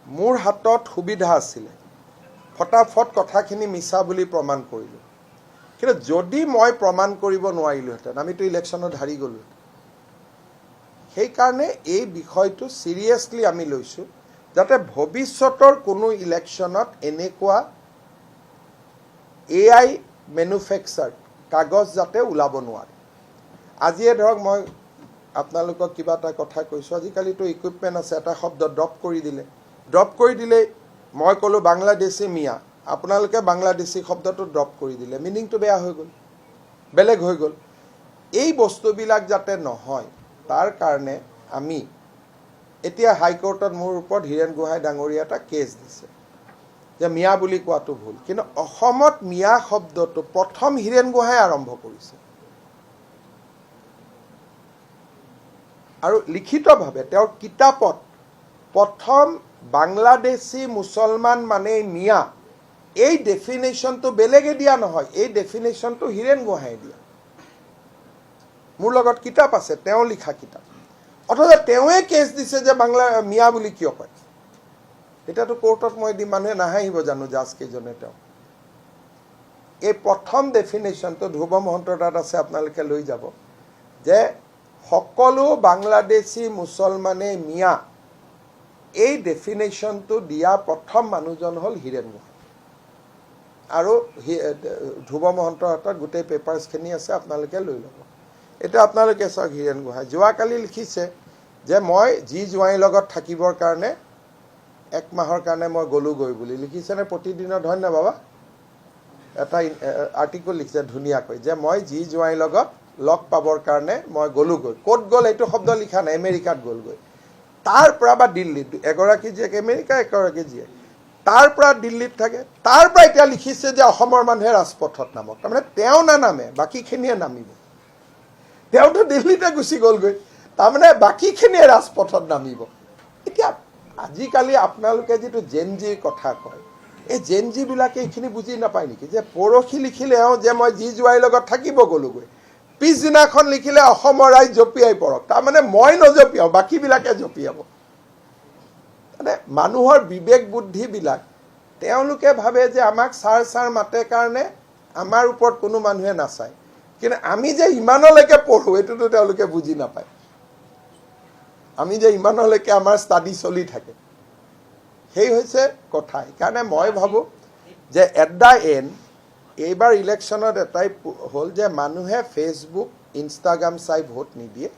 মোৰ হাতত সুবিধা আছিলে ফটাফট কথাখিনি মিছা বুলি প্ৰমাণ কৰিলোঁ কিন্তু যদি মই প্ৰমাণ কৰিব নোৱাৰিলোহেঁতেন আমিতো ইলেকশ্যনত হাৰি গ'লো সেইকাৰণে এই বিষয়টো সিৰিয়াছলি আমি লৈছোঁ যাতে ভৱিষ্যতৰ কোনো ইলেকশ্যনত এনেকুৱা AI মেনুফেকচাৰ কাগজ যাতে ওলাব নোৱাৰে আজিয়ে ধৰক মই আপোনালোকক কিবা এটা কথা কৈছোঁ আজিকালিতো ইকুইপমেণ্ট আছে এটা শব্দ ড্ৰপ কৰি দিলে মই ক'লোঁ বাংলাদেশী মিয়া আপোনালোকে বাংলাদেশী শব্দটো ড্ৰপ কৰি দিলে মিনিংটো বেয়া হৈ গ'ল বেলেগ হৈ গ'ল এই বস্তুবিলাক যাতে নহয় তাৰ কাৰণে আমি এতিয়া হাইকোৰ্টত মোৰ ওপৰত হীৰেণ গোহাঁই ডাঙৰীয়া এটা কেছ দিছে যে মিয়া বুলি কোৱাটো ভুল কিন্তু অসমত মিয়া শব্দটো প্ৰথম হীৰেণ গোহাঁই আৰম্ভ কৰিছে আৰু লিখিতভাৱে তেওঁৰ কিতাপত প্ৰথম বাংলাদেশী মুছলমান মানে মিয়া এই ডেফিনেশ্যনটো বেলেগে দিয়া নহয় এই ডেফিনেশ্যনটো হীৰেণ গোহাঁই দিয়া মোৰ লগত কিতাপ আছে তেওঁ লিখা কিতাপ অথচ তেওঁৱে কেছ দিছে যে বাংলা মিয়া বুলি কিয় কয় এতিয়াতো কোৰ্টত মই দি মানুহে নাহাঁহিব জানো জাজ কেইজনে তেওঁ এই প্ৰথম ডেফিনেশ্যনটো ধ্ৰুৱ মহন্তৰ তাত আছে আপোনালোকে লৈ যাব যে সকলো বাংলাদেশী মুছলমানে মিয়া এই ডেফিনেশ্যনটো দিয়া প্ৰথম মানুহজন হ'ল হীৰেণ গোহাঁই আৰু ধ্ৰুৱ মহন্তৰ হাতত গোটেই পেপাৰ্ছখিনি আছে আপোনালোকে লৈ ল'ব এটা আপোনালোকে চাওক হীৰেণ গোহাঁই যোৱাকালি লিখিছে যে মই জি জোঁৱাইৰ লগত থাকিবৰ কাৰণে 1 মাহৰ কাৰণে মই গ'লোগৈ বুলি লিখিছেনে প্ৰতিদিনৰ ধন্য বাবা এটা আৰ্টিকল লিখিছে ধুনীয়াকৈ যে মই জি জোঁৱাইৰ লগত লগ পাবৰ কাৰণে মই গ'লোগৈ ক'ত গ'ল এইটো শব্দ লিখা নাই আমেৰিকাত গ'লগৈ তাৰ পৰা বা দিল্লীত এগৰাকী জীয়েক আমেৰিকা এগৰাকী জীয়েক তাৰ পৰা দিল্লীত থাকে তাৰ পৰা এতিয়া লিখিছে যে অসমৰ মানুহে ৰাজপথত নামক তাৰমানে তেওঁ নানামে বাকীখিনিয়ে নামিব তেওঁতো দিল্লীতে গুচি গ'লগৈ তাৰমানে বাকীখিনিয়ে ৰাজপথত নামিব এতিয়া আজিকালি আপোনালোকে যিটো জেনজিৰ কথা কয় এই জেনজিবিলাকে এইখিনি বুজি নাপায় নেকি যে পৰহি লিখিলে যে মই জি জোঁৱাইৰ লগত থাকিব গ'লোগৈ পিছদিনাখন লিখিলে অসমৰ ৰাইজ জঁপিয়াই পৰক তাৰমানে মই নজঁপিয়াওঁ বাকীবিলাকে জঁপিয়াব মানে মানুহৰ বিবেক বুদ্ধিবিলাক তেওঁলোকে ভাবে যে আমাক ছাৰ মাতে কাৰণে আমাৰ ওপৰত কোনো মানুহে নাচায় কিন্তু আমি যে ইমানলৈকে পঢ়োঁ এইটোতো তেওঁলোকে বুজি নাপায় আমি যে ইমানলৈকে আমাৰ ষ্টাডি চলি থাকে সেই হৈছে কথা সেইকাৰণে মই ভাবোঁ যে এট দ্য এণ্ড এইবাৰ ইলেকশ্যনত এটাই হ'ল যে মানুহে ফেচবুক ইনষ্টাগ্ৰাম চাই ভোট নিদিয়ে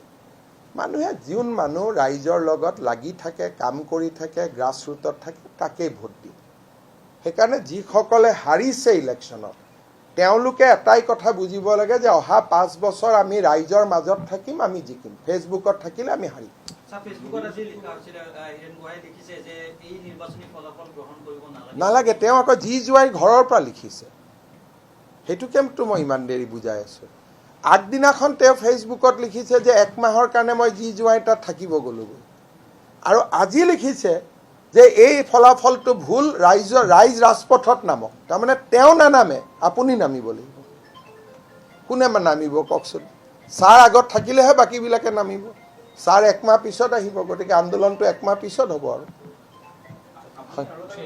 মানুহে যোন মানুহ ৰাইজৰ লগত লাগি থাকে কাম কৰি থাকে গ্ৰাছৰুটত থাকে তাকেই ভোট দিয়ে সেইকাৰণে যিসকলে হাৰিছে ইলেকশ্যনত তেওঁলোকে এটাই কথা বুজিব লাগে যে অহা 5 বছৰ আমি ৰাইজৰ মাজত থাকিম আমি জিকিম ফেচবুকত থাকিলে আমি হাৰিম নালাগে তেওঁ আকৌ জি জোঁৱাইৰ ঘৰৰ পৰা লিখিছে সেইটোকেতো মই ইমান দেৰি বুজাই আছোঁ আগদিনাখন তেওঁ ফেচবুকত লিখিছে যে 1 মাহৰ কাৰণে মই জি জোঁৱাইৰ তাত থাকিব গ'লোগৈ আৰু আজি লিখিছে যে এই ফলাফলটো ভুল ৰাইজ ৰাজপথত নামক তাৰমানে তেওঁ নানামে আপুনি নামিব লাগিব কোনে নামিব কওকচোন ছাৰ আগত থাকিলেহে বাকীবিলাকে নামিব ছাৰ 1 মাহ পিছত আহিব গতিকে আন্দোলনটো 1 মাহ পিছত হ'ব আৰু